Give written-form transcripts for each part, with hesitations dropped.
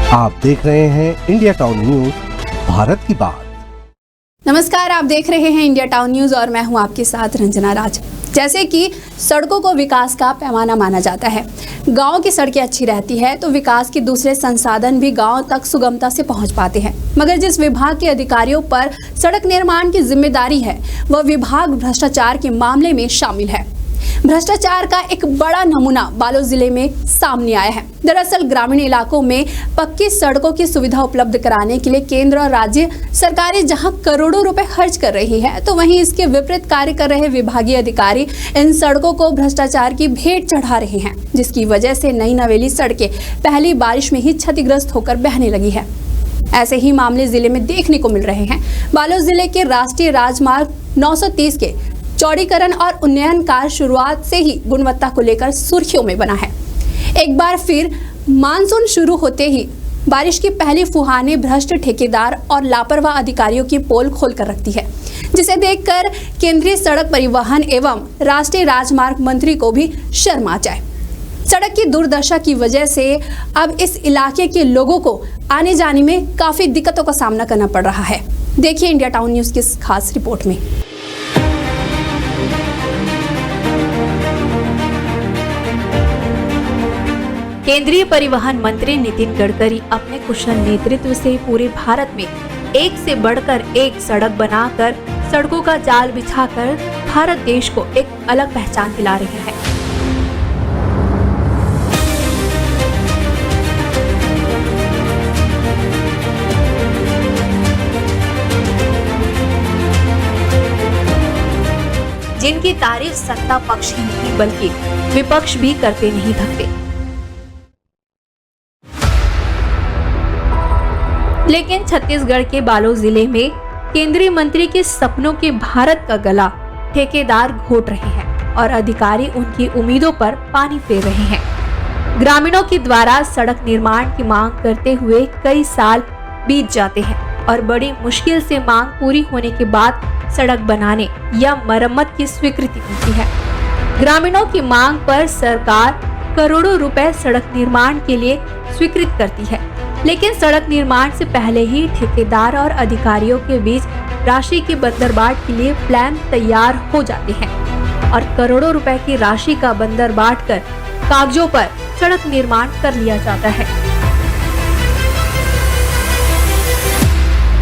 आप देख रहे हैं इंडिया टाउन न्यूज, भारत की बात। नमस्कार, आप देख रहे हैं इंडिया टाउन न्यूज और मैं हूं आपके साथ रंजना राज। जैसे कि सड़कों को विकास का पैमाना माना जाता है, गांव की सड़कें अच्छी रहती है तो विकास के दूसरे संसाधन भी गांव तक सुगमता से पहुंच पाते हैं। मगर जिस विभाग के अधिकारियों पर सड़क निर्माण की जिम्मेदारी है, वह विभाग भ्रष्टाचार के मामले में शामिल है। भ्रष्टाचार का एक बड़ा नमूना बालोद जिले में सामने आया है। दरअसल ग्रामीण इलाकों में पक्की सड़कों की सुविधा उपलब्ध कराने के लिए केंद्र और राज्य सरकारें जहां करोड़ों रुपए खर्च कर रही है, तो वहीं इसके विपरीत कार्य कर रहे विभागीय अधिकारी इन सड़कों को भ्रष्टाचार की भेंट चढ़ा रहे हैं, जिसकी वजह से नई नवेली सड़कें पहली बारिश में ही क्षतिग्रस्त होकर बहने लगी है। ऐसे ही मामले जिले में देखने को मिल रहे हैं। बालोद जिले के राष्ट्रीय राजमार्ग 930 के चौड़ीकरण और उन्नयन कार्य शुरुआत से ही गुणवत्ता को लेकर सुर्खियों में बना है। एक बार फिर मानसून शुरू होते ही बारिश की पहली फुहार ने भ्रष्ट ठेकेदार और लापरवाह अधिकारियों की पोल खोल कर रखती है, जिसे देखकर केंद्रीय सड़क परिवहन एवं राष्ट्रीय राजमार्ग मंत्री को भी शर्म आ जाए। सड़क की दुर्दशा की वजह से अब इस इलाके के लोगों को आने जाने में काफी दिक्कतों का सामना करना पड़ रहा है। देखिए इंडिया टाउन न्यूज की खास रिपोर्ट में। केंद्रीय परिवहन मंत्री नितिन गडकरी अपने कुशल नेतृत्व से पूरे भारत में एक से बढ़कर एक सड़क बनाकर सड़कों का जाल बिछाकर भारत देश को एक अलग पहचान दिला रहे हैं। जिनकी तारीफ सत्ता पक्ष ही नहीं बल्कि विपक्ष भी करते नहीं थकते। लेकिन छत्तीसगढ़ के बालोद जिले में केंद्रीय मंत्री के सपनों के भारत का गला ठेकेदार घोट रहे हैं और अधिकारी उनकी उम्मीदों पर पानी फेर रहे हैं। ग्रामीणों के द्वारा सड़क निर्माण की मांग करते हुए कई साल बीत जाते हैं और बड़ी मुश्किल से मांग पूरी होने के बाद सड़क बनाने या मरम्मत की स्वीकृति मिलती है। ग्रामीणों की मांग पर सरकार करोड़ों रुपए सड़क निर्माण के लिए स्वीकृत करती है, लेकिन सड़क निर्माण से पहले ही ठेकेदार और अधिकारियों के बीच राशि की बंदरबाट के लिए प्लान तैयार हो जाते हैं और करोड़ों रुपए की राशि का बंदरबाट कर कागजों पर सड़क निर्माण कर लिया जाता है।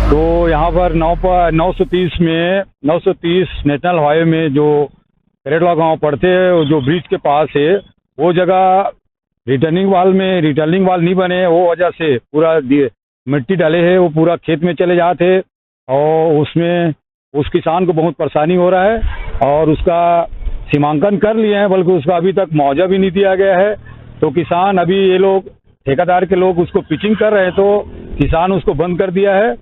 तो यहाँ पर 930 नेशनल हाईवे में जो करेटवा गांव पड़ते हैं, जो ब्रिज के पास है, वो जगह रिटर्निंग वाल नहीं बने, वो वजह से पूरा मिट्टी डाले है, वो पूरा खेत में चले जाते और उसमें उस किसान को बहुत परेशानी हो रहा है और उसका सीमांकन कर लिए हैं, बल्कि उसका अभी तक मुआवजा भी नहीं दिया गया है। तो किसान अभी ये लोग ठेकेदार के लोग उसको पिचिंग कर रहे हैं, तो किसान उसको बंद कर दिया है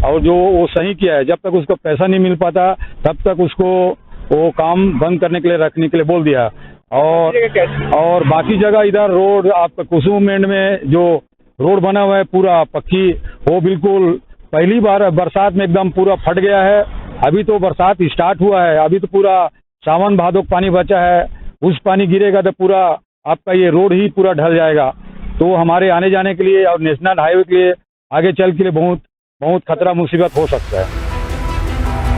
और जो वो सही किया है, जब तक उसको पैसा नहीं मिल पाता तब तक उसको वो काम बंद करने के लिए रखने के लिए बोल दिया। और बाकी जगह इधर रोड आपका कुसुमेंड में जो रोड बना हुआ है पूरा पक्की, वो बिल्कुल पहली बार बरसात में एकदम पूरा फट गया है। अभी तो बरसात स्टार्ट हुआ है, अभी तो पूरा सावन भादों पानी बचा है, उस पानी गिरेगा तो पूरा आपका ये रोड ही पूरा ढल जाएगा। तो हमारे आने जाने के लिए और नेशनल हाईवे के लिए आगे चल के लिए बहुत खतरा मुसीबत हो सकता है।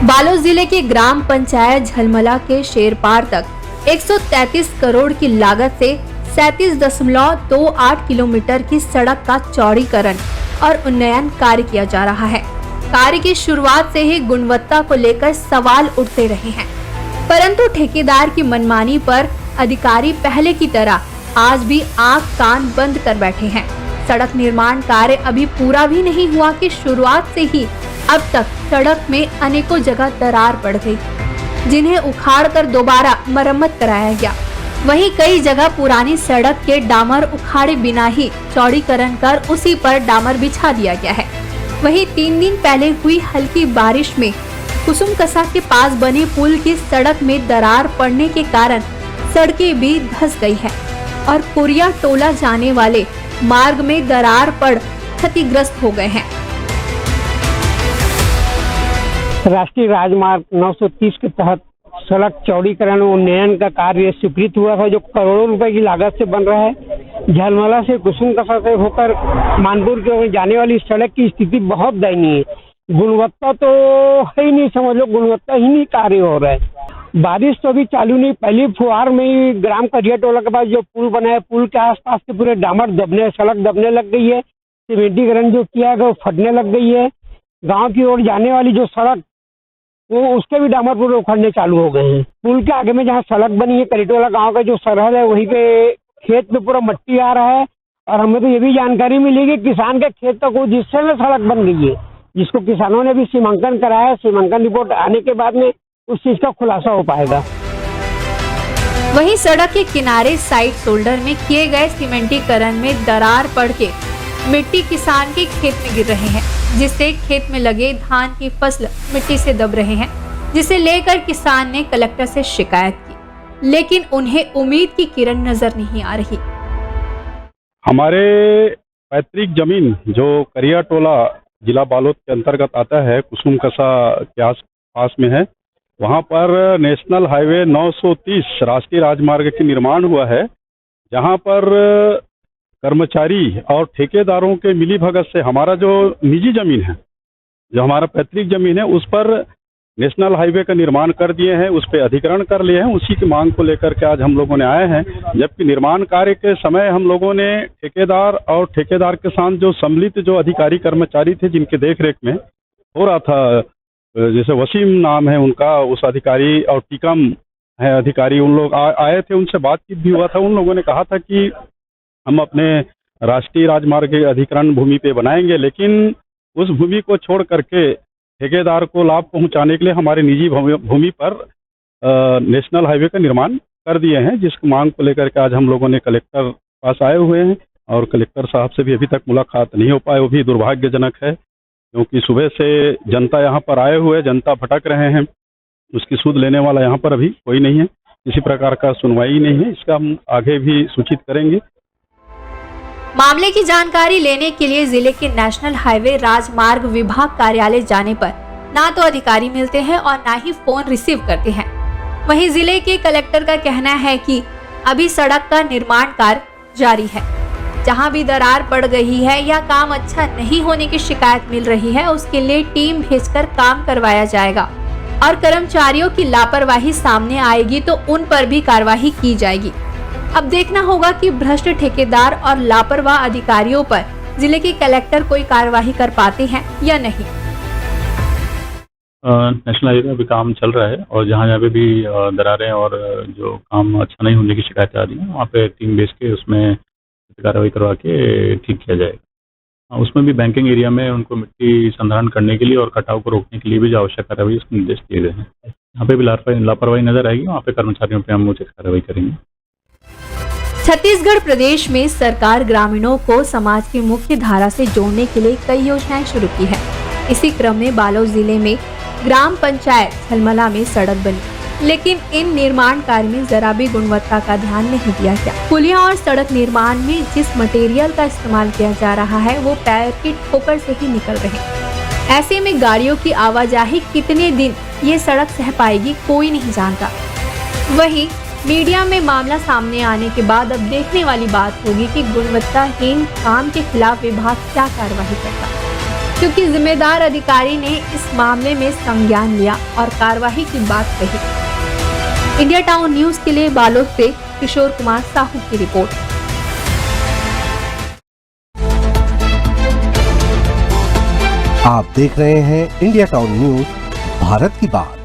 बालोद जिले के ग्राम पंचायत झलमला के शेरपार तक 133 करोड़ की लागत से 37.28 किलोमीटर की सड़क का चौड़ीकरण और उन्नयन कार्य किया जा रहा है। कार्य की शुरुआत से ही गुणवत्ता को लेकर सवाल उठते रहे हैं, परंतु ठेकेदार की मनमानी पर अधिकारी पहले की तरह आज भी आंख कान बंद कर बैठे हैं। सड़क निर्माण कार्य अभी पूरा भी नहीं हुआ कि शुरुआत से ही अब तक सड़क में अनेकों जगह दरार पड़ गई, जिन्हें उखाड़कर दोबारा मरम्मत कराया गया। वहीं कई जगह पुरानी सड़क के डामर उखाड़े बिना ही चौड़ीकरण कर उसी पर डामर बिछा दिया गया है। वहीं 3 दिन पहले हुई हल्की बारिश में कुसुमकसा के पास बने पुल की सड़क में दरार पड़ने के कारण सड़कें भी धंस गई है और कुरिया टोला जाने वाले मार्ग में दरार पड़ क्षतिग्रस्त हो गए हैं। राष्ट्रीय राजमार्ग 930 के तहत सड़क चौड़ीकरण उन्नयन का कार्य स्वीकृत हुआ था, जो करोड़ों रुपए की लागत से बन रहा है। झलमला से कुसुमकसा से होकर मानपुर की ओर जाने वाली सड़क की स्थिति बहुत दयनीय है। गुणवत्ता तो है ही नहीं, समझ लो गुणवत्ता ही नहीं कार्य हो रहा है। बारिश तो अभी चालू नहीं, पहली फुहार में ही ग्राम करिया टोला के पास जो पुल बना है, पुल के आसपास के पूरे डामर दबने, सड़क दबने लग गई है। सीमेंटीकरण जो किया गया वो फटने लग गई है। गांव की ओर जाने वाली जो सड़क वो उसके भी डामर पूरे उखड़ने चालू हो गए हैं। पुल के आगे में जहाँ सड़क बनी है, करिटोला गांव का जो सरहद है, वहीं पे खेत में पूरा मट्टी आ रहा है। और हमें तो ये भी जानकारी मिली कि किसान के खेत तक वो जिससे में सड़क बन गई है, जिसको किसानों ने भी सीमांकन कराया। सीमांकन रिपोर्ट आने के बाद में उस चीज का खुलासा हो पाएगा। वहीं सड़क के किनारे साइड शोल्डर में किए गए सीमेंटीकरण में दरार पड़ के मिट्टी किसान के खेत में गिर रहे हैं, जिससे खेत में लगे धान की फसल मिट्टी से दब रहे हैं, जिसे लेकर किसान ने कलेक्टर से शिकायत की, लेकिन उन्हें उम्मीद की किरण नजर नहीं आ रही। हमारे पैतृक जमीन जो करिया टोला जिला बालोद के अंतर्गत आता है, कुसुमकसा के आस पास में है, वहाँ पर नेशनल हाईवे 930 राष्ट्रीय राजमार्ग के निर्माण हुआ है, जहाँ पर कर्मचारी और ठेकेदारों के मिलीभगत से हमारा जो निजी जमीन है, जो हमारा पैतृक जमीन है, उस पर नेशनल हाईवे का निर्माण कर दिए हैं, उस पर अधिग्रहण कर लिए हैं। उसी की मांग को लेकर के आज हम लोगों ने आए हैं। जबकि निर्माण कार्य के समय हम लोगों ने ठेकेदार और ठेकेदार के साथ जो सम्मिलित जो अधिकारी कर्मचारी थे, जिनके देखरेख में हो रहा था, जैसे वसीम नाम है उनका, उस अधिकारी, और टीकम है अधिकारी, उन लोग आए थे, उनसे बातचीत भी हुआ था। उन लोगों ने कहा था कि हम अपने राष्ट्रीय राजमार्ग के अधिग्रहण भूमि पे बनाएंगे, लेकिन उस भूमि को छोड़ करके ठेकेदार को लाभ पहुंचाने के लिए हमारे निजी भूमि पर नेशनल हाईवे का निर्माण कर दिए हैं, जिसकी मांग को लेकर के आज हम लोगों ने कलेक्टर पास आए हुए हैं। और कलेक्टर साहब से भी अभी तक मुलाकात नहीं हो पाए, वो भी दुर्भाग्यजनक है, क्योंकि सुबह से जनता यहाँ पर आए हुए, जनता भटक रहे हैं, उसकी सुध लेने वाला यहाँ पर अभी कोई नहीं है, किसी प्रकार का सुनवाई नहीं है। इसका हम आगे भी सूचित करेंगे। मामले की जानकारी लेने के लिए जिले के नेशनल हाईवे राजमार्ग विभाग कार्यालय जाने पर ना तो अधिकारी मिलते हैं और ना ही फोन रिसीव करते हैं। वहीं जिले के कलेक्टर का कहना है कि अभी सड़क का निर्माण कार्य जारी है, जहां भी दरार पड़ गई है या काम अच्छा नहीं होने की शिकायत मिल रही है, उसके लिए टीम भेजकर काम करवाया जाएगा और कर्मचारियों की लापरवाही सामने आएगी तो उन पर भी कार्रवाई की जाएगी। अब देखना होगा कि भ्रष्ट ठेकेदार और लापरवाह अधिकारियों पर जिले के कलेक्टर कोई कार्रवाई कर पाते हैं या नहीं। नेशनल हाईवे में भी काम चल रहा है और जहाँ पे भी दरारें और जो काम अच्छा नहीं होने की शिकायत आ रही है, वहाँ पे टीम भेज के उसमें कार्रवाई करवा के ठीक किया जाएगा। उसमें भी बैंकिंग एरिया में उनको मिट्टी संधारण करने के लिए और कटाव को रोकने के लिए भी जो आवश्यक कार्रवाई उसके निर्देश दिए गए हैं। यहाँ पे भी लापरवाही नजर आएगी, वहाँ पे कर्मचारियों पे हम उचित कार्रवाई करेंगे। छत्तीसगढ़ प्रदेश में सरकार ग्रामीणों को समाज की मुख्य धारा से जोड़ने के लिए कई योजनाएं शुरू की है। इसी क्रम में बालोद जिले में ग्राम पंचायत झलमला में सड़क बनी, लेकिन इन निर्माण कार्य में जरा भी गुणवत्ता का ध्यान नहीं दिया गया। पुलिया और सड़क निर्माण में जिस मटेरियल का इस्तेमाल किया जा रहा है वो पैर की ठोकर से ही निकल रहे हैं। ऐसे में गाड़ियों की आवाजाही कितने दिन ये सड़क सह पाएगी, कोई नहीं जानता। वहीं मीडिया में मामला सामने आने के बाद अब देखने वाली बात होगी कि गुणवत्ताहीन काम के खिलाफ विभाग क्या कार्रवाई करता है, क्योंकि जिम्मेदार अधिकारी ने इस मामले में संज्ञान लिया और कार्रवाई की बात कही। इंडिया टाउन न्यूज के लिए बालोद से किशोर कुमार साहू की रिपोर्ट। आप देख रहे हैं इंडिया टाउन न्यूज, भारत की बात।